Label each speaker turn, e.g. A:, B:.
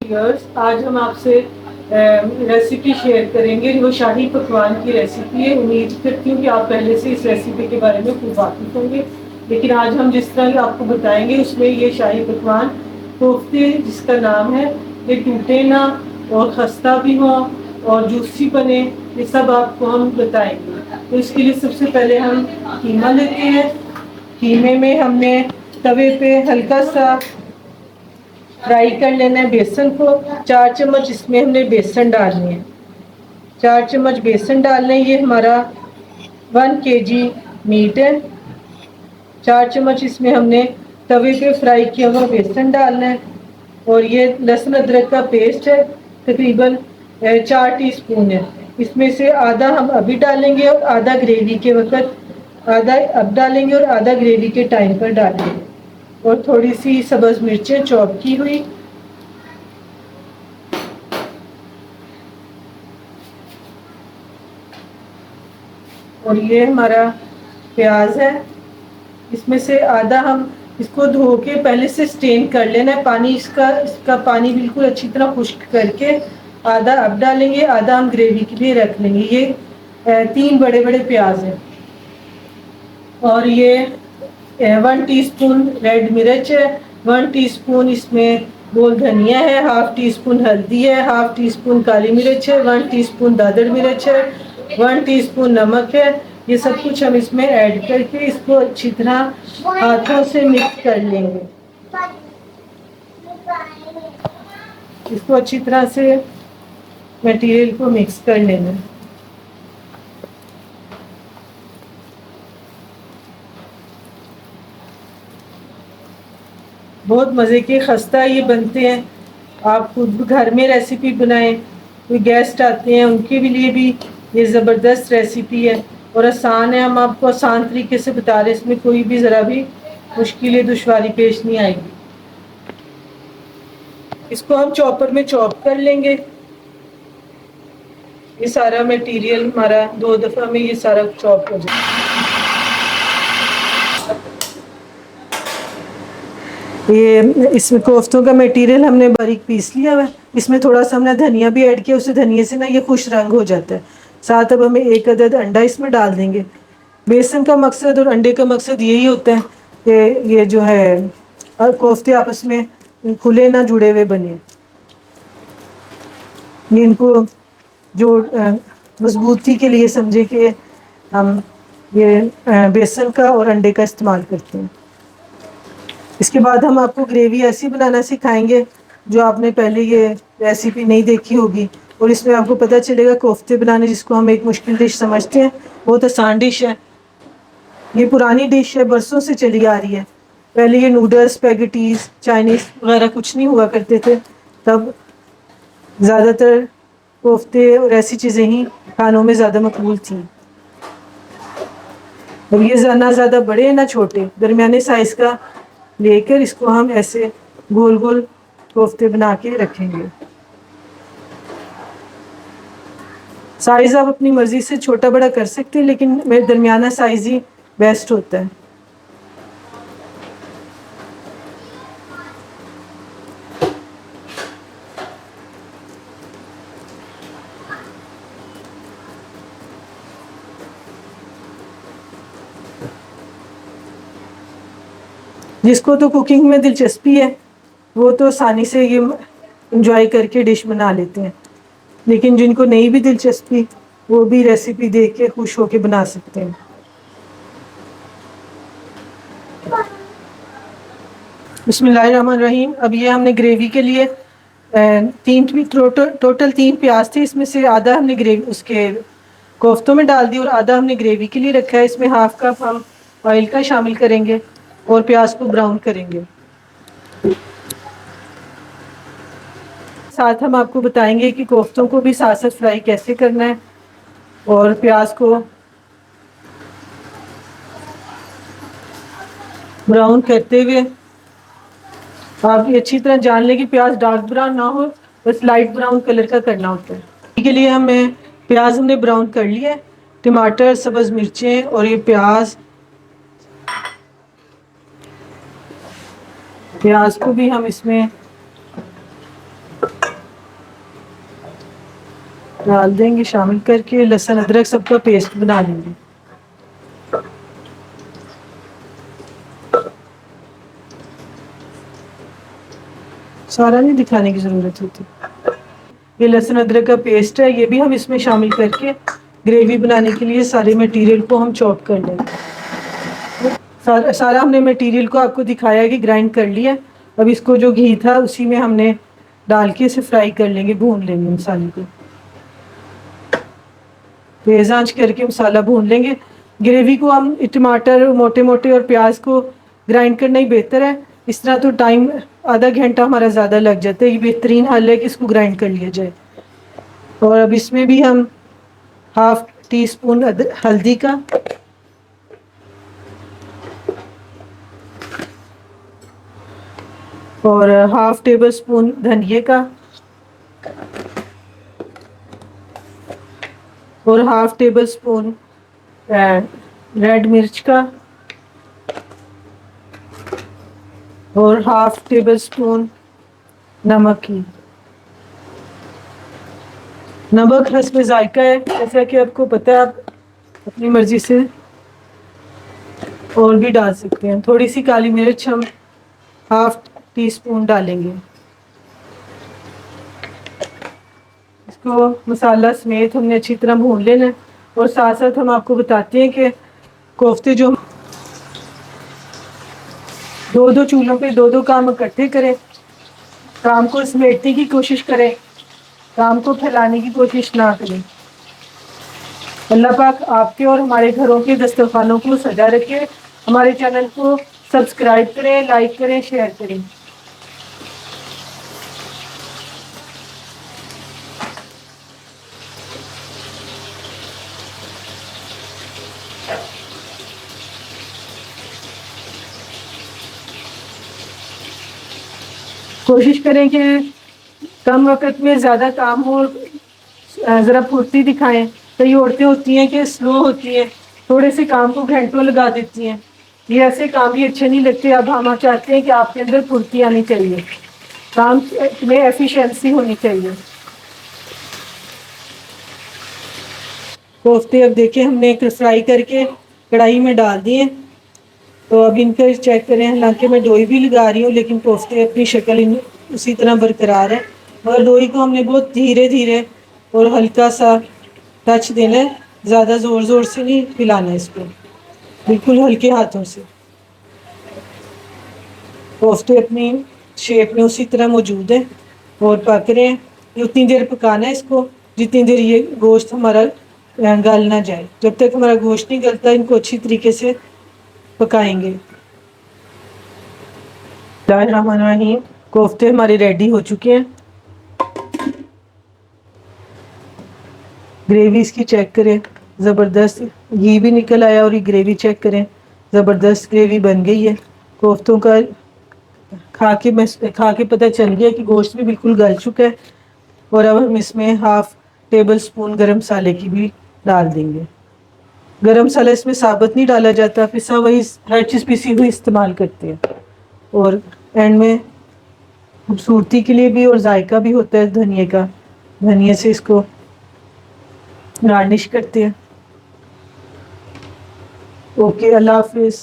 A: Viewers, आज हम आपसे रेसिपी शेयर करेंगे। वो शाही पकवान की रेसिपी है। उम्मीद करती हूँ कि आप पहले से इस रेसिपी के बारे में खूब वाकिफ होंगे, लेकिन आज हम जिस तरह आपको बताएंगे उसमें ये शाही पकवान कोफ्ते, जिसका नाम है, ये टूटे ना और खस्ता भी हो और जूसी बने, ये सब आपको हम बताएंगे। तो इसके लिए सबसे पहले हम कीमा लेते हैं। कीमे में हमने तवे पे हल्का सा फ्राई कर लेना है बेसन को। 4 चम्मच इसमें हमने बेसन डालने हैं। 4 चम्मच बेसन डालना है। ये हमारा 1 केजी मीट है। 4 चम्मच इसमें हमने तवे पे फ्राई किया हुआ बेसन डालना है। और ये लहसुन अदरक का पेस्ट है, तकरीबन 4 टीस्पून है। इसमें से आधा हम अभी डालेंगे और आधा ग्रेवी के वक्त, आधा अब डालेंगे और आधा ग्रेवी के टाइम पर डालेंगे। और थोड़ी सी सब्ज़ मिर्चें चॉप की हुई। और ये हमारा प्याज है। इसमें से आधा हम इसको धो के पहले से स्टेन कर लेना है, पानी इसका पानी बिल्कुल अच्छी तरह खुश्क करके आधा अब डालेंगे, आधा हम ग्रेवी के लिए रख लेंगे। ये 3 बड़े बड़े प्याज हैं। और ये 1 टीस्पून रेड मिर्च है, 1 टीस्पून इसमें गोल धनिया है, हाफ टी स्पून हल्दी है, हाफ टी स्पून काली मिर्च है, 1 टीस्पून दादड़ मिर्च है, 1 टीस्पून नमक है। ये सब कुछ हम इसमें ऐड करके इसको अच्छी तरह हाथों से मिक्स कर लेंगे। इसको अच्छी तरह से मटेरियल को मिक्स कर लेना है। बहुत मज़े के खस्ता ये बनते हैं। आप खुद घर में रेसिपी बनाएं, कोई गेस्ट आते हैं उनके भी लिए भी ये ज़बरदस्त रेसिपी है और आसान है। हम आपको आसान तरीके से बता रहे हैं, इसमें कोई भी ज़रा भी मुश्किल दुश्वारी पेश नहीं आएगी। इसको हम चॉपर में चॉप कर लेंगे। ये सारा मटेरियल हमारा 2 दफ़ा में ये सारा चॉप हो जाए। ये इसमें कोफ्तों का मटेरियल हमने बारीक पीस लिया हुआ है। इसमें थोड़ा सा हमने धनिया भी ऐड किया, उससे धनिया से ना ये खुश रंग हो जाता है। साथ अब हमें 1 अदद अंडा इसमें डाल देंगे। बेसन का मकसद और अंडे का मकसद यही होता है कि ये जो है कोफ्ते आपस में खुले ना जुड़े हुए बने। ये इनको जो मजबूती के लिए समझे कि हम ये बेसन का और अंडे का इस्तेमाल करते हैं। इसके बाद हम आपको ग्रेवी ऐसी बनाना सिखाएंगे जो आपने पहले ये रेसिपी नहीं देखी होगी, और इसमें आपको पता चलेगा कोफ्ते बनाने, जिसको हम एक मुश्किल डिश समझते हैं, बहुत आसान डिश है। ये पुरानी डिश है, बरसों से चली आ रही है। पहले ये नूडल्स, स्पैगेटीज, चाइनीज़ वगैरह कुछ नहीं हुआ करते थे, तब ज़्यादातर कोफ्ते और ऐसी चीज़ें ही खानों में ज़्यादा मकबूल थी। और ये ना ज़्यादा बड़े ना छोटे, दरमियाने साइज़ का लेकर इसको हम ऐसे गोल गोल कोफ्ते बना के रखेंगे। साइज़ आप अपनी मर्ज़ी से छोटा बड़ा कर सकते हैं, लेकिन मेरे दरमियाना साइज़ ही बेस्ट होता है। जिसको तो कुकिंग में दिलचस्पी है वो तो आसानी से ये इंजॉय करके डिश बना लेते हैं, लेकिन जिनको नहीं भी दिलचस्पी वो भी रेसिपी देख के खुश होके बना सकते हैं। बिस्मिल्लाहिर्रहमानिर्रहीम। अब ये हमने ग्रेवी के लिए टोटल 3 प्याज थे। इसमें से आधा हमने ग्रेवी उसके कोफ्तों में डाल दी और आधा हमने ग्रेवी के लिए रखा है। इसमें हाफ कप हम ऑयल का शामिल करेंगे और प्याज को ब्राउन करेंगे। साथ हम आपको बताएंगे कि कोफ्तों को भी साथ साथ फ्राई कैसे करना है और प्याज को ब्राउन करते हुए आप ये अच्छी तरह जान लें कि प्याज डार्क ब्राउन ना हो, बस लाइट ब्राउन कलर का करना होता है। इसके लिए हमें प्याज हमने ब्राउन कर लिया है। टमाटर, सब्ज़ मिर्चें और ये प्याज को भी हम इसमें डाल देंगे, शामिल करके लहसुन अदरक सबका पेस्ट बना लेंगे। सारा नहीं दिखाने की ज़रूरत होती। ये लहसुन अदरक का पेस्ट है, ये भी हम इसमें शामिल करके ग्रेवी बनाने के लिए सारे मटेरियल को हम चॉप कर लेंगे। सारा हमने मटेरियल को आपको दिखाया है कि ग्राइंड कर लिया। अब इसको जो घी था उसी में हमने डाल के इसे फ्राई कर लेंगे, भून लेंगे मसाले को। तेज आंच करके मसाला भून लेंगे। ग्रेवी को हम टमाटर मोटे मोटे और प्याज को ग्राइंड करना ही बेहतर है। इस तरह तो टाइम आधा घंटा हमारा ज़्यादा लग जाता है। ये बेहतरीन हल है कि इसको ग्राइंड कर लिया जाए। और अब इसमें भी हम हाफ टी स्पून हल्दी का, और हाफ टेबल स्पून धनिया का, और हाफ टेबल स्पून रेड मिर्च का, और हाफ टेबल स्पून नमक की। नमक हस्ब जायका है, जैसा कि आपको पता है, आप अपनी मर्जी से और भी डाल सकते हैं। थोड़ी सी काली मिर्च हम हाफ टी स्पून डालेंगे। इसको मसाला समेत हमने अच्छी तरह भून लेना है। और साथ साथ हम आपको बताते हैं कि कोफ्ते जो दो चूल्हों पे दो काम इकट्ठे करें, काम को समेटने की कोशिश करें, काम को फैलाने की कोशिश ना करें। अल्लाह पाक आपके और हमारे घरों के दस्तरखानों को सजा रखे। हमारे चैनल को सब्सक्राइब करें, लाइक करें, शेयर करें। कोशिश करें कि कम वक्त में ज़्यादा काम हो, ज़रा फुर्ती दिखाएं। कई औरतें होती हैं कि स्लो होती हैं, थोड़े से काम को घंटों लगा देती हैं। ये ऐसे काम भी अच्छे नहीं लगते। अब हम चाहते हैं कि आपके अंदर फुर्ती आनी चाहिए, काम में एफिशिएंसी होनी चाहिए। कोफ्ते अब देखें हमने फ्राई करके कढ़ाई में डाल दिए। तो अब इनका चेक करें। हालांकि मैं डोई भी लगा रही हूँ, लेकिन कोफ्ते अपनी शक्ल उसी तरह बरकरार है। मगर डोई को हमने बहुत धीरे धीरे और हल्का सा टच देना है, ज़्यादा ज़ोर ज़ोर से नहीं हिलाना है इसको, बिल्कुल हल्के हाथों से। कोफ्ते अपनी शेप में उसी तरह मौजूद है और पक रहे हैं। उतनी देर पकाना है इसको जितनी देर ये गोश्त हमारा गल ना जाए। जब तक हमारा गोश्त नहीं गलता, इनको अच्छी तरीके से पकाएंगे। बिस्मिल्लाहिर्रहमानिर्रहीम। कोफ्ते हमारे रेडी हो चुके हैं। ग्रेवी इसकी चेक करें, ज़बरदस्त घी भी निकल आया। और ये ग्रेवी चेक करें, ज़बरदस्त ग्रेवी बन गई है। कोफ्तों का खा के पता चल गया कि गोश्त भी बिल्कुल गल चुका है। और अब हम इसमें हाफ टेबल स्पून गरम मसाले की भी डाल देंगे। गरम मसाला इसमें साबुत नहीं डाला जाता, पिसा हुई हर चीज़ पिसी हुई इस्तेमाल करते हैं। और एंड में खूबसूरती के लिए भी और जायका भी होता है धनिया का, धनिया से इसको गार्निश करते हैं। ओके, अल्लाह हाफिज़।